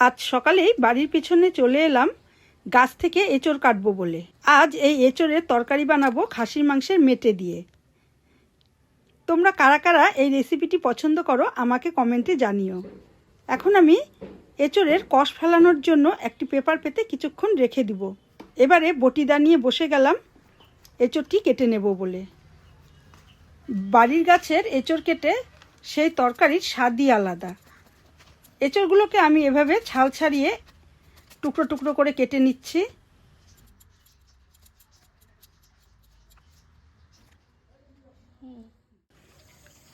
আজ সকালেই বাড়ির পিছনে চলে এলাম গাছ থেকে এঁচড় কাটবো বলে। আজ এই এঁচড়ের তরকারি বানাবো খাসির মাংসের মেটে দিয়ে। তোমরা কারা কারা এই রেসিপিটি পছন্দ করো আমাকে কমেন্টে জানিও। এখন আমি এঁচড়ের কষ ফেলানোর জন্য একটি পেপার পেতে কিছুক্ষণ রেখে দিব। এবারে বটিদা নিয়ে বসে গেলাম এঁচড়টি কেটে নেব বলে। বাড়ির গাছের এঁচড় কেটে সেই তরকারির স্বাদই আলাদা। এঁচড়গুলোকে আমি এভাবে ছাল ছাড়িয়ে টুকরো টুকরো করে কেটে নিচ্ছি।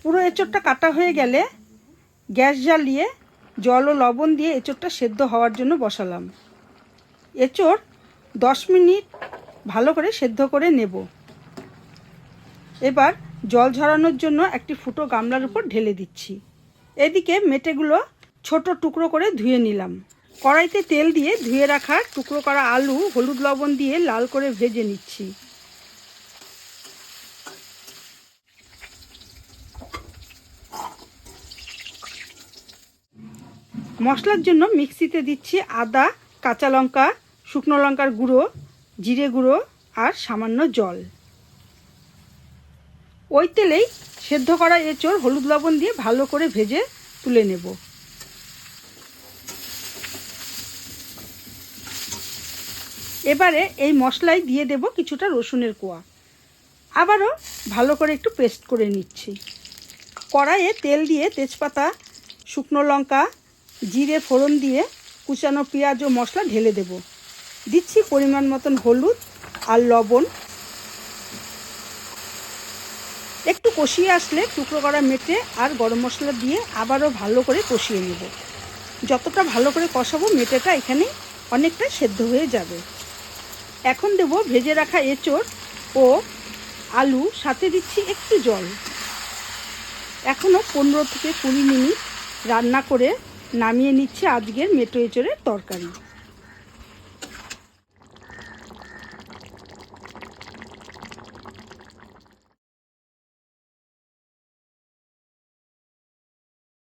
পুরো এঁচড়টা কাটা হয়ে গেলে গ্যাস জ্বালিয়ে জল ও লবণ দিয়ে এঁচড়টা সেদ্ধ হওয়ার জন্য বসালাম। এঁচড় 10 মিনিট ভালো করে সেদ্ধ করে নেব। এবার জল ঝরানোর জন্য একটি ফুটো গামলার উপর ঢেলে দিচ্ছি। এদিকে মেটেগুলো ছোট টুকরো করে ধুয়ে নিলাম। কড়াইতে তেল দিয়ে ধুয়ে রাখা টুকরো করা আলু হলুদ লবণ দিয়ে লাল করে ভেজে নিচ্ছি। মশলার জন্য মিক্সিতে দিচ্ছি আদা, কাঁচা লঙ্কা, শুকনো লঙ্কার গুঁড়ো, জিরে গুঁড়ো আর সামান্য জল। ওই তেলেই সেদ্ধ করা এঁচড় হলুদ লবণ দিয়ে ভালো করে ভেজে তুলে নেব। এবারে এই মশলায় দিয়ে দেব কিছুটা রসুনের কোয়া। আবারও ভালো করে একটু পেস্ট করে নিচ্ছি। কড়াইয়ে তেল দিয়ে তেজপাতা, শুকনো লঙ্কা, জিরে ফোড়ন দিয়ে কুচানো পেঁয়াজ ও মশলা ঢেলে দেব। দিচ্ছি পরিমাণ মতন হলুদ আর লবণ। একটু কষিয়ে আসলে টুকরো করা মেটে আর গরম মশলা দিয়ে আবারও ভালো করে কষিয়ে নেব। যতটা ভালো করে কষাবো মেটেটা এখানে অনেকটা সেদ্ধ হয়ে যাবে। এখন দেব ভেজে রাখা এঁচড় ও আলু, সাথে দিচ্ছি একটু জল। এখনও 15 থেকে 20 মিনিট রান্না করে নামিয়ে নিচ্ছি আজকের মেটে এঁচড়ের তরকারি।